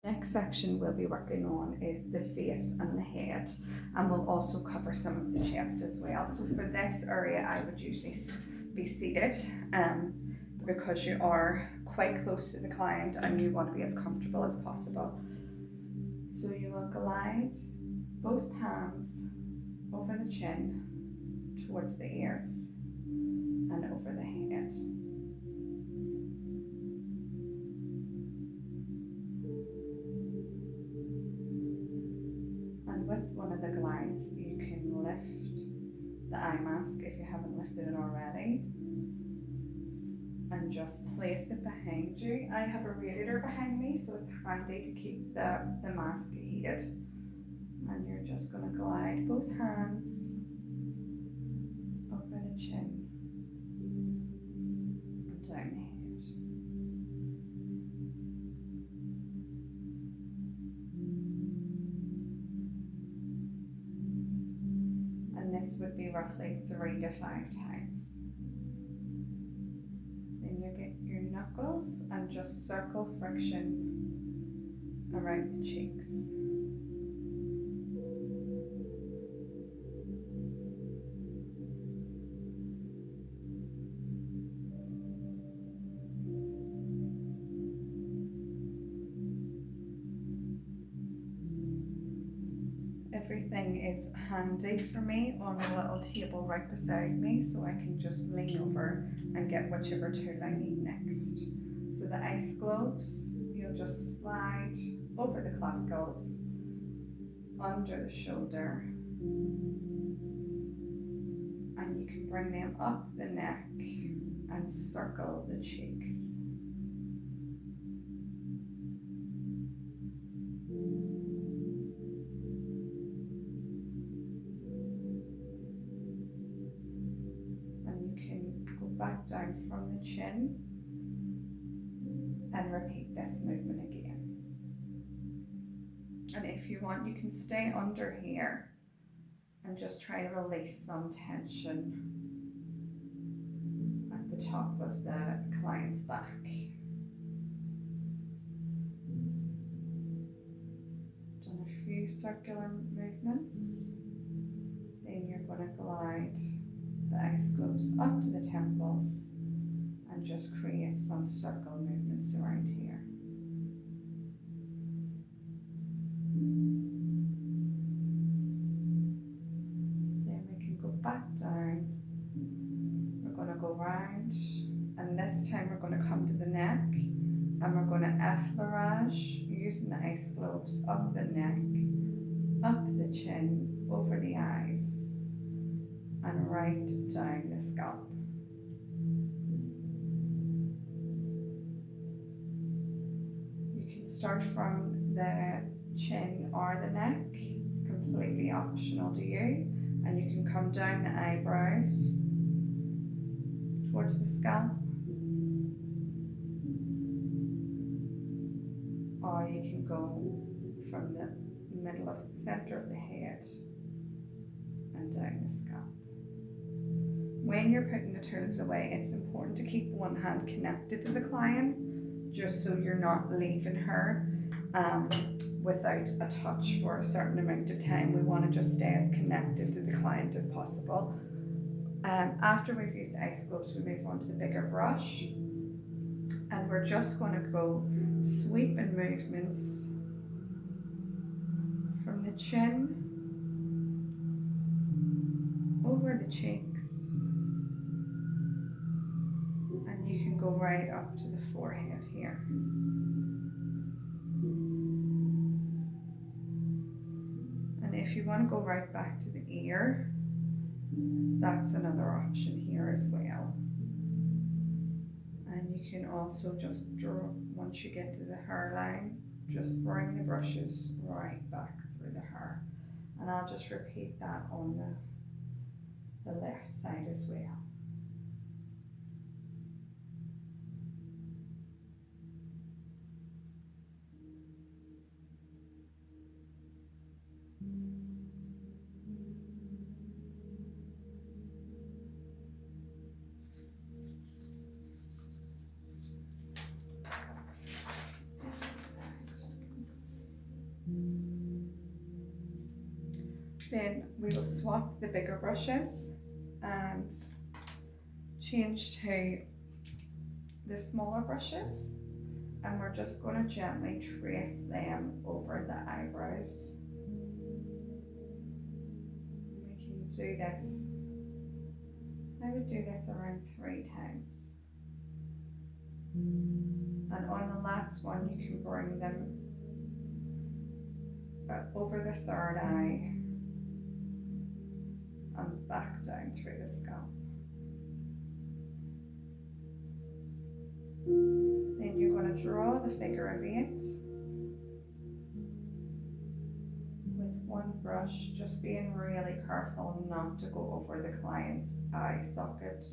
Next section we'll be working on is the face and the head, and we'll also cover some of the chest as well. So for this area I would usually be seated because you are quite close to the client and you want to be as comfortable as possible. So you will glide both palms over the chin towards the ears and over the head. And with one of the glides, you can lift the eye mask if you haven't lifted it already, and just place it behind you. I have a radiator behind me, so it's handy to keep the mask heated. And you're just going to glide both hands over the chin and down the head. And this would be roughly 3 to 5 times. Then you get your knuckles and just circle friction around the cheeks. Everything is handy for me on a little table right beside me, so I can just lean over and get whichever tool I need next. So the ice globes, you'll just slide over the clavicles, under the shoulder, and you can bring them up the neck and circle the cheeks. Back down from the chin and repeat this movement again. And if you want, you can stay under here and just try to release some tension at the top of the client's back. Done a few circular movements. Then you're going to glide the ice globes up to the temples and just create some circle movements around here. Then we can go back down. We're going to go round, and this time we're going to come to the neck and we're going to effleurage using the ice globes up the neck, up the chin, over the eyes, and right down the scalp. You can start from the chin or the neck, it's completely optional to you, and you can come down the eyebrows towards the scalp, or you can go from the middle of the center of the head and down the scalp. When you're putting the tools away, it's important to keep one hand connected to the client, just so you're not leaving her without a touch for a certain amount of time. We want to just stay as connected to the client as possible. After we've used the ice globes, we move on to the bigger brush, and we're just going to go sweeping movements from the chin over the cheeks. You can go right up to the forehead here. And if you want to go right back to the ear, that's another option here as well. And you can also just draw, once you get to the hairline, just bring the brushes right back through the hair. And I'll just repeat that on the left side as well. Then we will swap the bigger brushes and change to the smaller brushes, and we're just going to gently trace them over the eyebrows. We can do this, I would do this around 3 times. And on the last one you can bring them over the third eye and back down through the scalp. Then you're going to draw the figure of 8 with one brush, just being really careful not to go over the client's eye socket,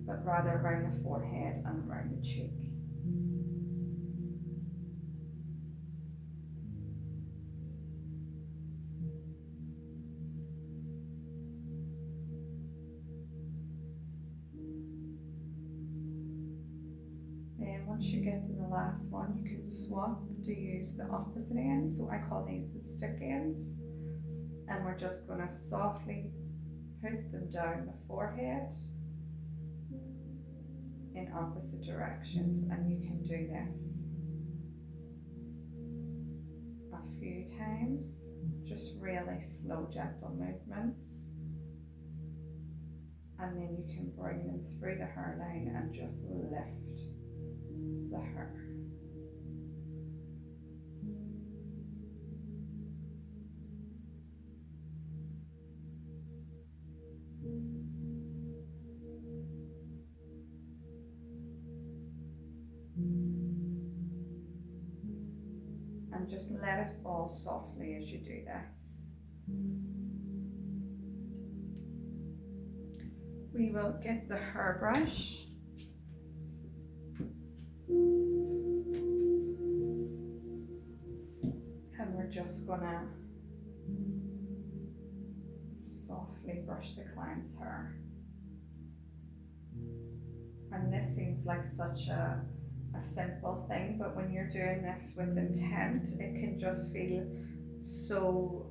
but rather around the forehead and around the cheek. Then once you get to the last one, you can swap to use the opposite end. So I call these the stick ends. And we're just going to softly put them down the forehead in opposite directions. And you can do this a few times, just really slow, gentle movements. And then you can bring them through the hairline and just lift the hair. And just let it fall softly as you do this. We will get the hairbrush and we're just gonna softly brush the client's hair. And this seems like such a simple thing, but when you're doing this with intent, it can just feel so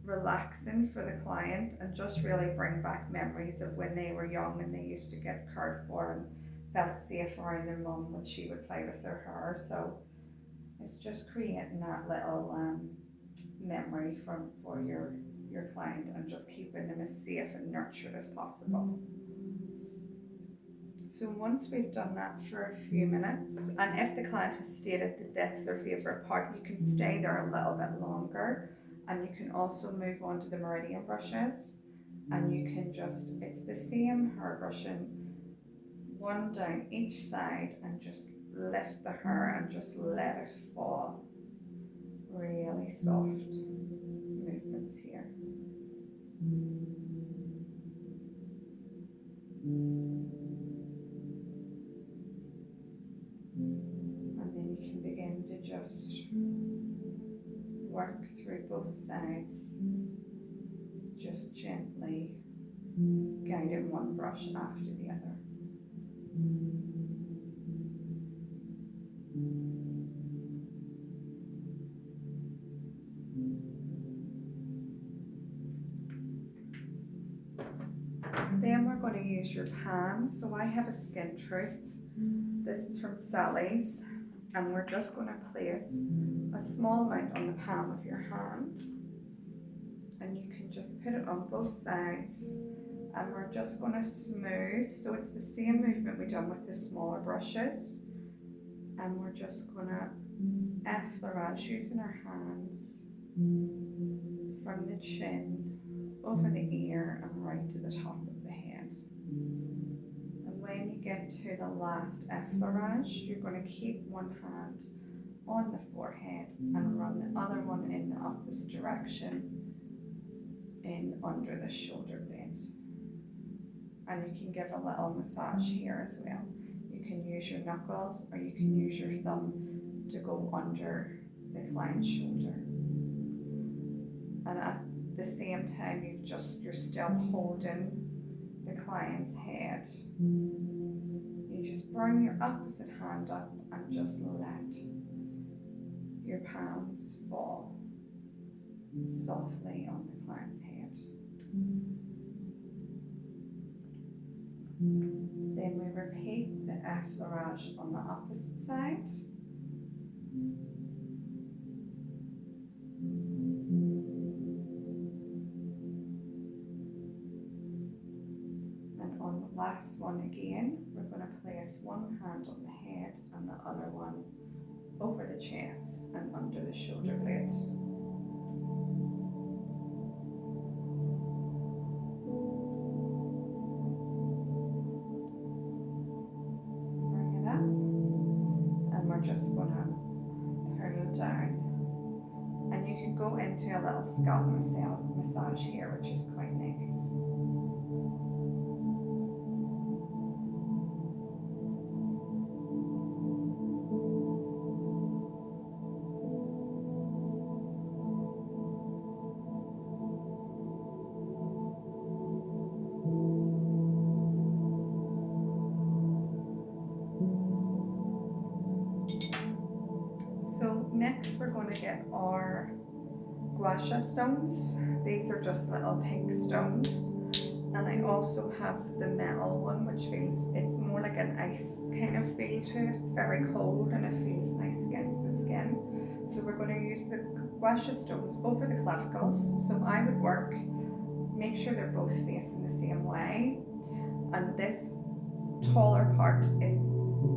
relaxing for the client and just really bring back memories of when they were young and they used to get cared for and felt safe around their mum when she would play with their hair. So it's just creating that little memory for your client and just keeping them as safe and nurtured as possible. So once we've done that for a few minutes, and if the client has stated that that's their favourite part, you can stay there a little bit longer, and you can also move on to the meridian brushes, and you can just, it's the same hair brushing, one down each side, and just lift the hair and just let it fall. Really soft movements here. And then you can begin to just work through both sides, just gently guiding one brush after the other. Then we're going to use your palm. So I have a Skin Truth. This is from Sally's, and we're just going to place a small amount on the palm of your hand, and you can just put it on both sides, and we're just going to smooth. So it's the same movement we done with the smaller brushes, and we're just going to effleurage using our hands from the chin over the ear and right to the top of the head. And when you get to the last effleurage, you're going to keep one hand on the forehead and run the other one in the opposite direction in under the shoulder blade. And you can give a little massage here as well. You can use your knuckles or you can use your thumb to go under the client's shoulder. And at the same time, you're still holding the client's head. You just bring your opposite hand up and just let your palms fall softly on the client's head. Then we repeat the effleurage on the opposite side. And on the last one again, we're going to place one hand on the head and the other one over the chest and under the shoulder blade. Just gonna pull down, and you can go into a little scalp massage here, which is quite nice. So next we're going to get our gua sha stones. These are just little pink stones. And I also have the metal one, which feels, it's more like an ice kind of feel to it. It's very cold and it feels nice against the skin. So we're going to use the gua sha stones over the clavicles. So I would work, make sure they're both facing the same way. And this taller part is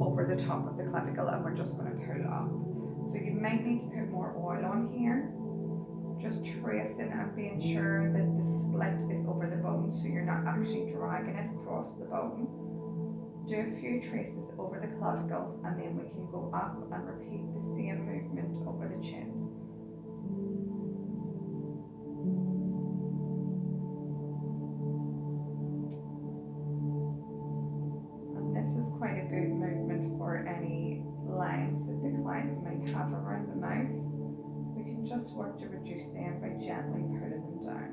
over the top of the clavicle, and we're just going to pull up. So you might need to put more oil on here, just tracing and being sure that the split is over the bone, so you're not actually dragging it across the bone. Do a few traces over the clavicles, and then we can go up and repeat the same movement over the chin. And this is quite a good movement for any lines that the client might have around the mouth. We can just work to reduce them by gently pulling them down.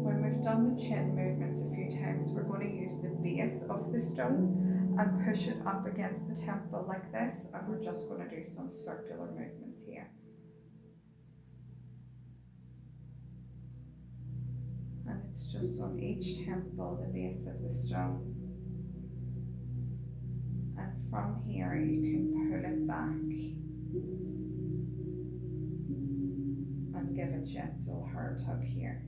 When we've done the chin movements a few times, we're going to use the base of the stone and push it up against the temple like this, and we're just going to do some circular movements here. And it's just on each temple, the base of the stone. And from here you can pull it back and give a gentle hair tug here.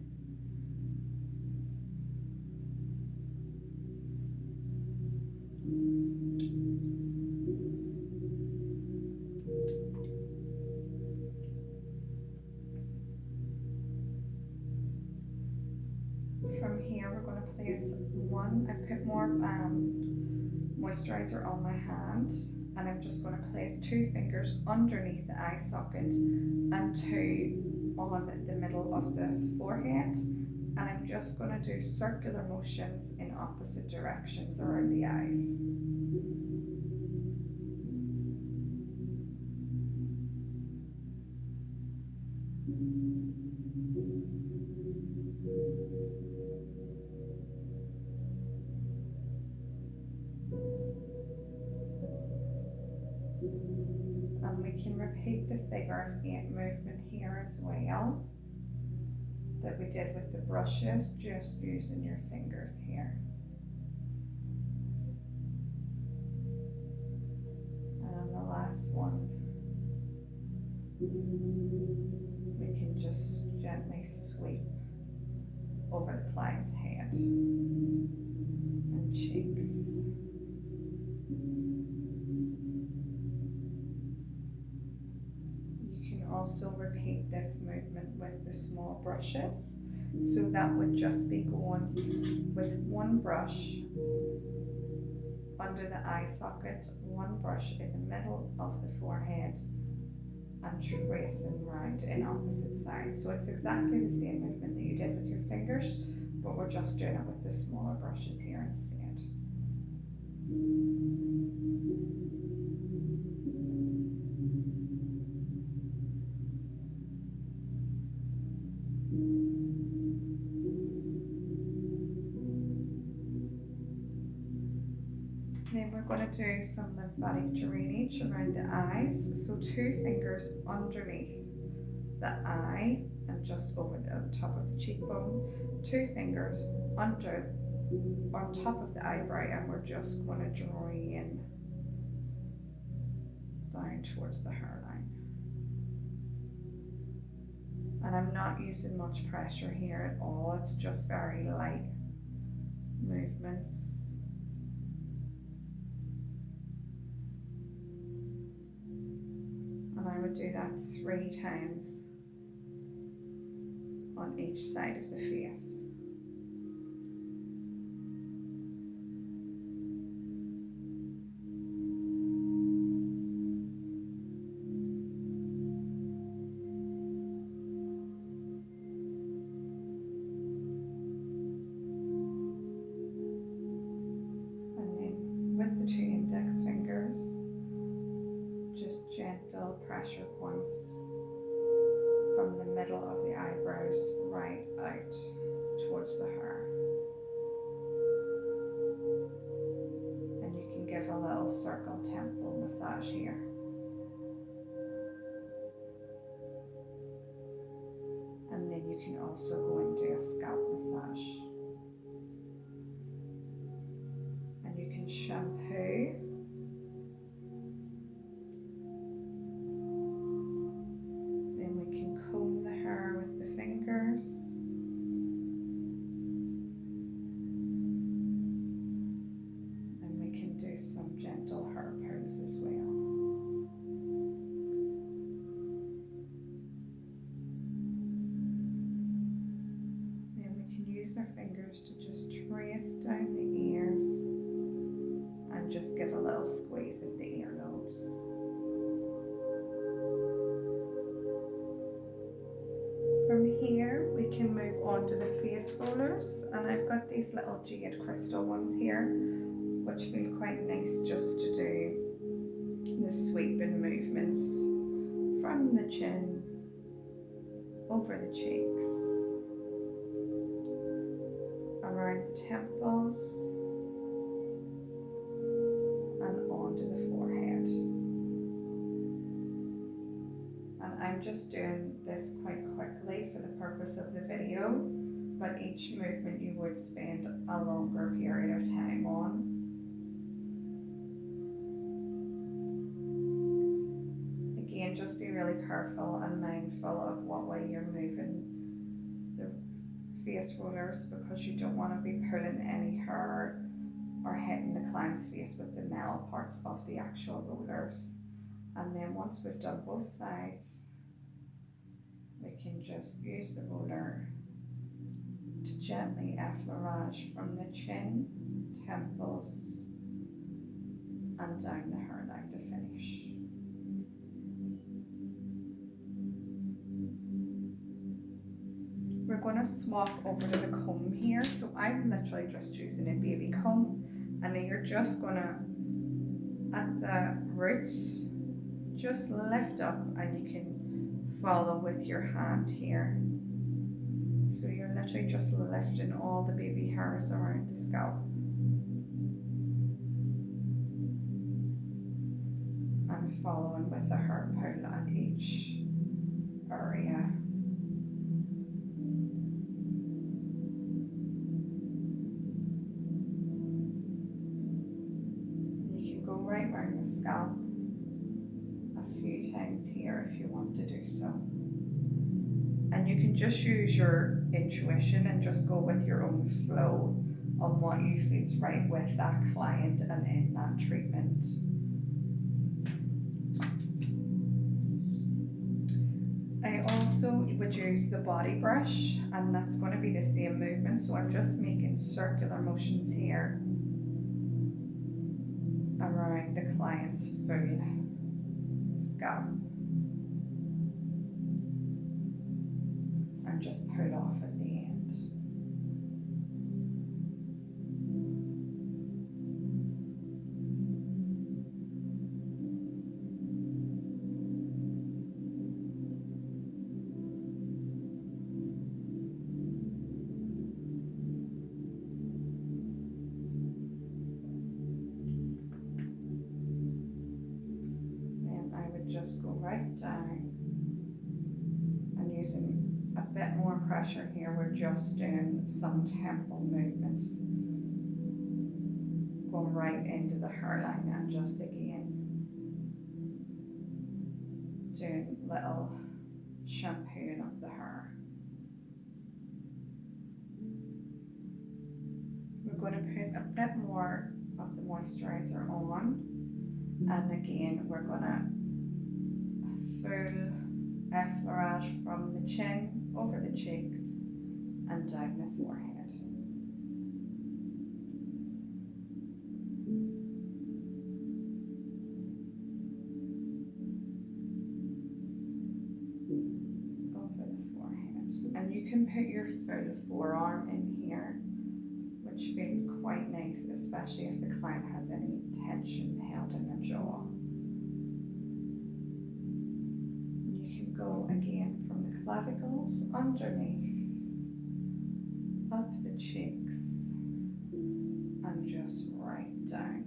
From here we're going to place one, I put more moisturizer on my hand, and I'm just going to place 2 fingers underneath the eye socket and 2 on the middle of the forehead, and I'm just going to do circular motions in opposite directions around the eyes. And we can repeat the figure of 8 movement here as well that we did with the brushes, just using your fingers here. And on the last one, we can just gently sweep over the client's head and cheeks. Also repeat this movement with the small brushes. So that would just be going with one brush under the eye socket, one brush in the middle of the forehead, and tracing round in opposite sides. So it's exactly the same movement that you did with your fingers, but we're just doing it with the smaller brushes here instead. Then we're going to do some lymphatic drainage around the eyes. So 2 fingers underneath the eye and just over the top of the cheekbone. 2 fingers under on top of the eyebrow, and we're just going to drain down towards the hairline. And I'm not using much pressure here at all, it's just very light movements. And I would do that 3 times on each side of the face. With the 2 index fingers, just gentle pressure points from the middle of the eyebrows right out towards the hair. And you can give a little circle temple massage here. And then you can also go and do a scalp massage. Shampoo, then we can comb the hair with the fingers, and we can do some gentle hair pulls as well. Then we can use our fingers to just trace down the ears and just give a little squeeze at the earlobes. From here we can move on to the face rollers, and I've got these little jade crystal ones here which feel quite nice just to do the sweeping movements from the chin over the cheeks, around the temples, onto the forehead. And I'm just doing this quite quickly for the purpose of the video, but each movement you would spend a longer period of time on. Again, just be really careful and mindful of what way you're moving the face rollers, because you don't want to be pulling any hair or hitting the client's face with the metal parts of the actual rollers. And then once we've done both sides, we can just use the roller to gently effleurage from the chin, temples, and down the hairline to finish. We're going to swap over to the comb here. So I'm literally just using a baby comb, and then you're just going to, at the roots, just lift up, and you can follow with your hand here. So you're literally just lifting all the baby hairs around the scalp. And following with the hair pull at each area. You can go right around the scalp a few times here if you want to do so. And you can just use your intuition and just go with your own flow on what you feel's right with that client and in that treatment. I also would use the body brush, and that's going to be the same movement. So I'm just making circular motions here around the client's full scalp. And just pull off at the end. just go right down. And using a bit more pressure here, we're just doing some temple movements. Going right into the hairline and just again doing little shampooing of the hair. We're going to put a bit more of the moisturizer on, and again we're going to full effleurage from the chin over the cheeks and down the forehead. Over the forehead, and you can put your full forearm in here, which feels quite nice, especially if the client has any tension held in their jaw. You can go again from the clavicles underneath, up the cheeks, and just right down.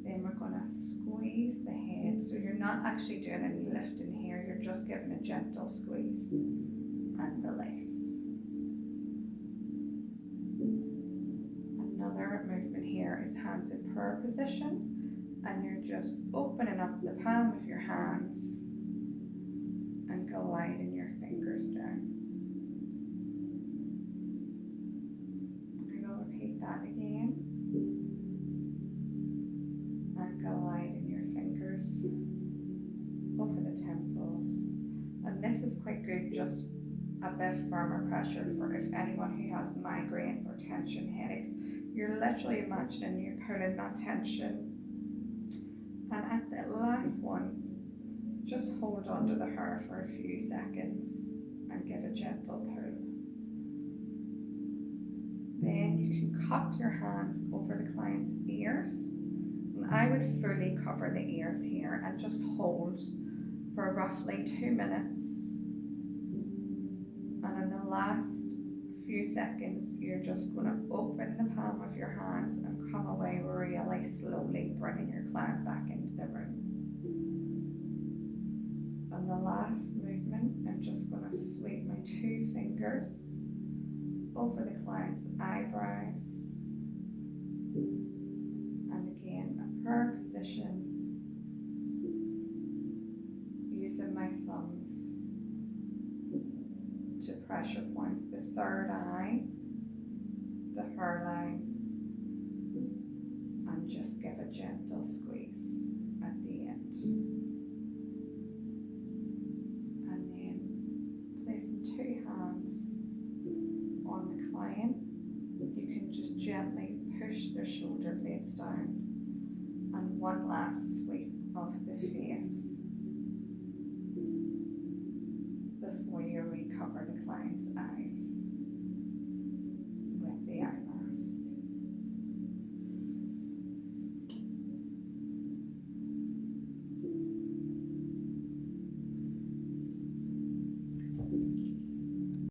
Then we're going to squeeze the head, so you're not actually doing any lifting here, you're just giving a gentle squeeze and release. Another movement here is hands in prayer position, and you're just opening up the palm of your hands and gliding your fingers down. I will repeat that again. And gliding your fingers over the temples. And this is quite good, just a bit firmer pressure for if anyone who has migraines or tension headaches. You're literally imagining you're pulling that tension, and at the last one just hold onto the hair for a few seconds and give a gentle pull. Then you can cup your hands over the client's ears, and I would fully cover the ears here and just hold for roughly 2 minutes. And in the last few seconds, you're just going to open the palm of your hands and come away really slowly, bringing your client back into the room. And the last movement, I'm just going to sweep my 2 fingers over the client's eyebrows. And again, a prayer position, using my thumbs to pressure point the third eye, the hairline, and just give a gentle squeeze at the end. And then placing 2 hands on the client, you can just gently push their shoulder blades down, and one last sweep of the face